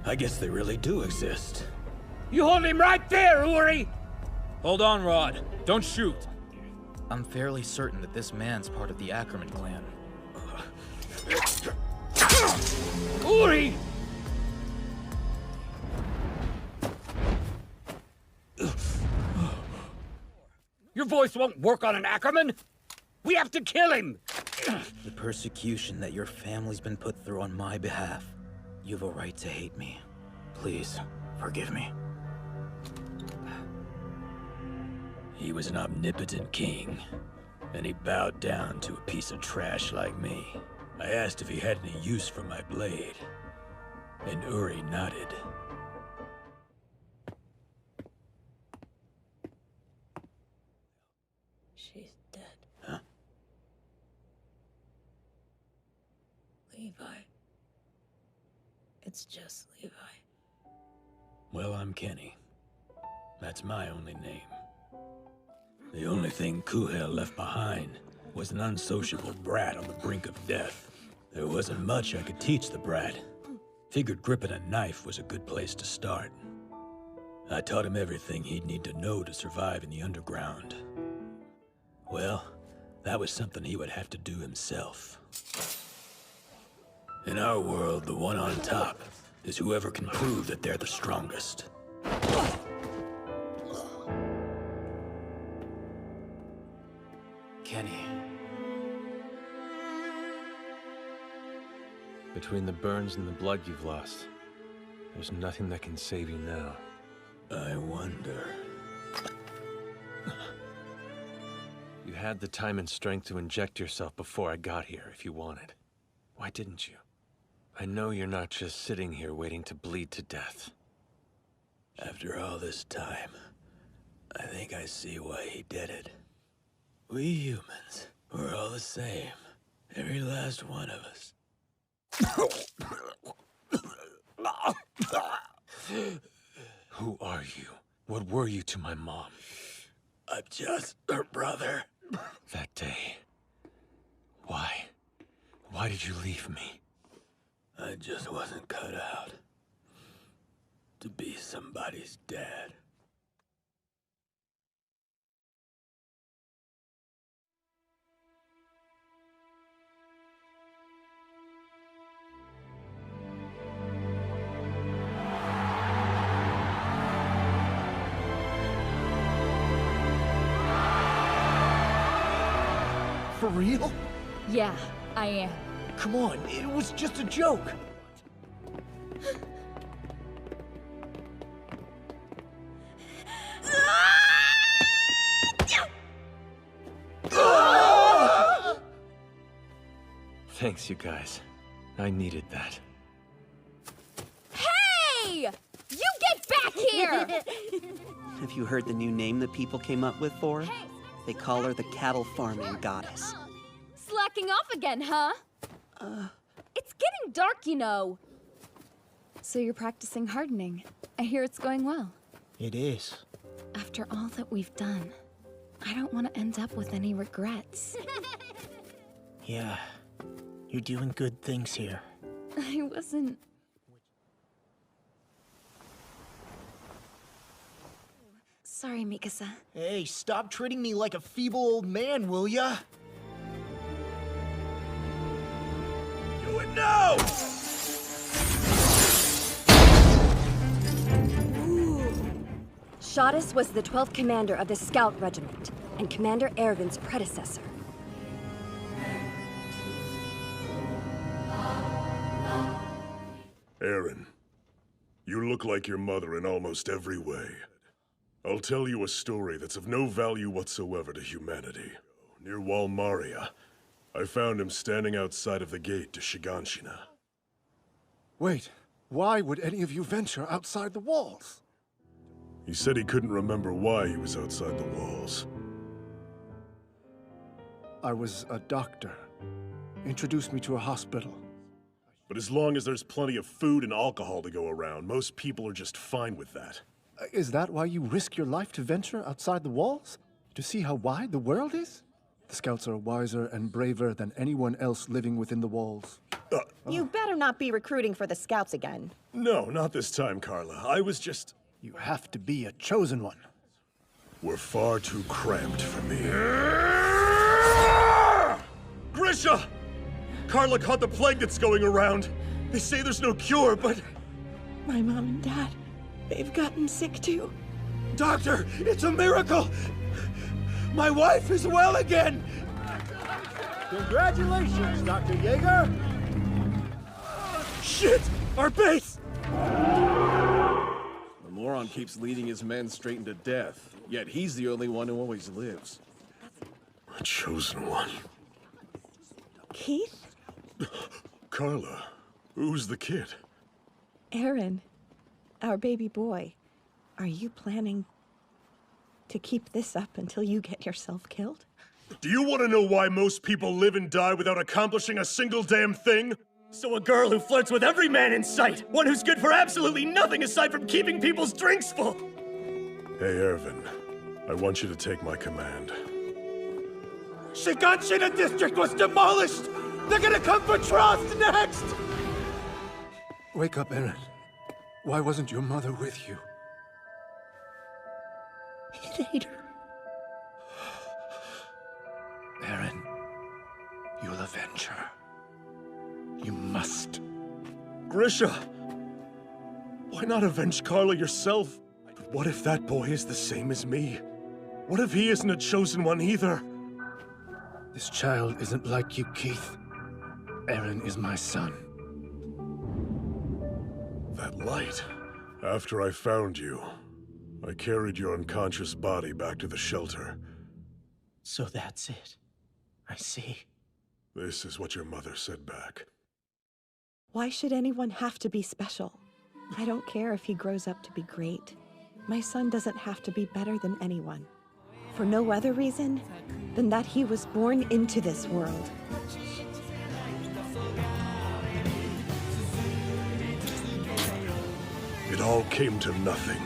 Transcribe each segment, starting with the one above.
I guess they really do exist. You hold him right there, Uri! Hold on, Rod. Don't shoot. I'm fairly certain that this man's part of the Ackerman clan. Uri! Your voice won't work on an Ackerman! We have to kill him! The persecution that your family's been put through on my behalf. You've a right to hate me. Please, forgive me. He was an omnipotent king, and he bowed down to a piece of trash like me. I asked if he had any use for my blade, and Uri nodded. She's dead. Huh? Levi. It's just Levi. Well, I'm Kenny. That's my only name. The only thing Kuhel left behind was an unsociable brat on the brink of death. There wasn't much I could teach the brat. Figured gripping a knife was a good place to start. I taught him everything he'd need to know to survive in the underground. Well, that was something he would have to do himself. In our world, the one on top is whoever can prove that they're the strongest. Kenny. Between the burns and the blood you've lost, there's nothing that can save you now. I wonder... You had the time and strength to inject yourself before I got here if you wanted. Why didn't you? I know you're not just sitting here waiting to bleed to death. After all this time, I think I see why he did it. We humans, we're all the same. Every last one of us. Who are you? What were you to my mom? I'm just her brother. That day. Why? Why did you leave me? I just wasn't cut out to be somebody's dad. For real? Yeah, I am. Come on, it was just a joke. Thanks, you guys. I needed that. Hey! You get back here! Have you heard the new name that people came up with for her? They call her the cattle farming goddess. Slacking off again, huh? It's getting dark, you know. So you're practicing hardening. I hear it's going well. It is. After all that we've done, I don't want to end up with any regrets. Yeah, you're doing good things here. I wasn't... Sorry, Mikasa. Hey, stop treating me like a feeble old man, will ya? Do it now! Shadis was the 12th commander of the Scout Regiment, and Commander Erwin's predecessor. Eren, you look like your mother in almost every way. I'll tell you a story that's of no value whatsoever to humanity. Near Wall Maria, I found him standing outside of the gate to Shiganshina. Wait, why would any of you venture outside the walls? He said he couldn't remember why he was outside the walls. I was a doctor. Introduced me to a hospital. But as long as there's plenty of food and alcohol to go around, most people are just fine with that. Is that why you risk your life to venture outside the walls? To see how wide the world is? The Scouts are wiser and braver than anyone else living within the walls. You better not be recruiting for the Scouts again. No, not this time, Carla. I was just... You have to be a chosen one. We're far too cramped for me. Grisha! Carla caught the plague that's going around. They say there's no cure, but... My mom and dad, they've gotten sick too. Doctor, it's a miracle! My wife is well again! Congratulations, Dr. Yeager! Shit! Our base! The moron keeps leading his men straight into death, yet he's the only one who always lives. A chosen one. Keith? Carla, who's the kid? Aaron, our baby boy. Are you planning to keep this up until you get yourself killed? Do you want to know why most people live and die without accomplishing a single damn thing? So a girl who flirts with every man in sight, one who's good for absolutely nothing aside from keeping people's drinks full. Hey, Ervin, I want you to take my command. Shiganshina District was demolished! They're gonna come for Trost next! Wake up, Aaron. Why wasn't your mother with you? Later. Aaron, you'll avenge her. You must. Grisha! Why not avenge Carla yourself? But what if that boy is the same as me? What if he isn't a chosen one either? This child isn't like you, Keith. Aaron is my son. That light. After I found you, I carried your unconscious body back to the shelter. So that's it. I see. This is what your mother said back. Why should anyone have to be special? I don't care if he grows up to be great. My son doesn't have to be better than anyone. For no other reason than that he was born into this world. It all came to nothing.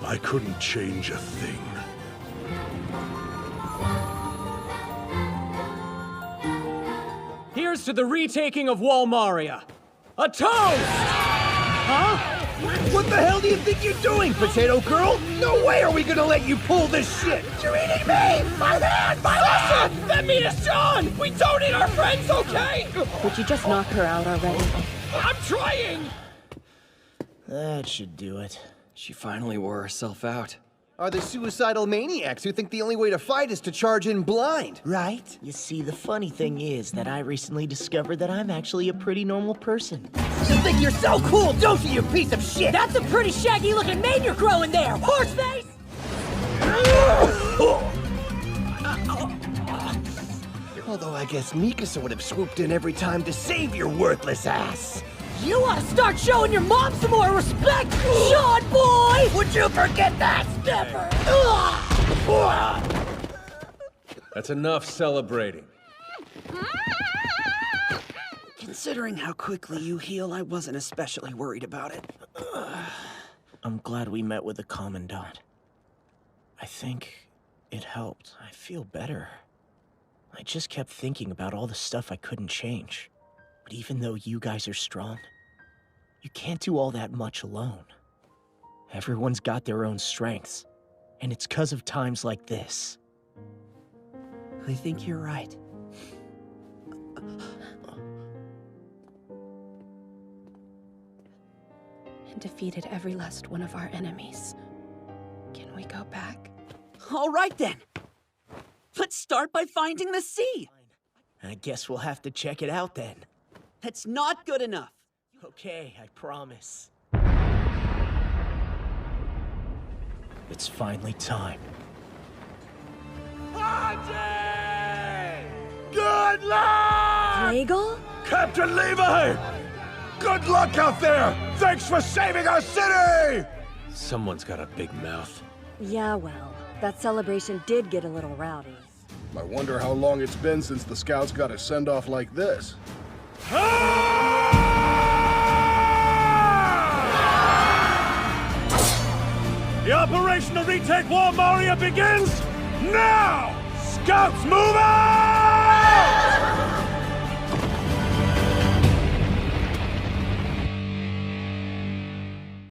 I couldn't change a thing. Here's to the retaking of Walmaria. A toast! Huh? What the hell do you think you're doing, Potato Girl? No way are we gonna let you pull this shit! You're eating me! My hand! My listen! That meat is John! We don't eat our friends, okay? Would you just knock her out already? I'm trying! That should do it. She finally wore herself out. Are they suicidal maniacs who think the only way to fight is to charge in blind? Right? You see, the funny thing is that I recently discovered that I'm actually a pretty normal person. You think you're so cool, don't you, you piece of shit? That's a pretty shaggy-looking mane you're growing there, horseface! Although I guess Mikasa would have swooped in every time to save your worthless ass. You ought to start showing your mom some more respect, Sean boy! Would you forget that, Stepper? That's enough celebrating. Considering how quickly you heal, I wasn't especially worried about it. I'm glad we met with the Commandant. I think it helped. I feel better. I just kept thinking about all the stuff I couldn't change. But even though you guys are strong, you can't do all that much alone. Everyone's got their own strengths, and it's 'cause of times like this. I think you're right. And defeated every last one of our enemies. Can we go back? All right then. Let's start by finding the sea. I guess we'll have to check it out then. That's not good enough. Okay, I promise. It's finally time. Good luck! Rhaegal? Captain Levi! Good luck out there! Thanks for saving our city! Someone's got a big mouth. Yeah, well, that celebration did get a little rowdy. I wonder how long it's been since the Scouts got a send-off like this. The operation to retake Walmaria begins now! Scouts, move out!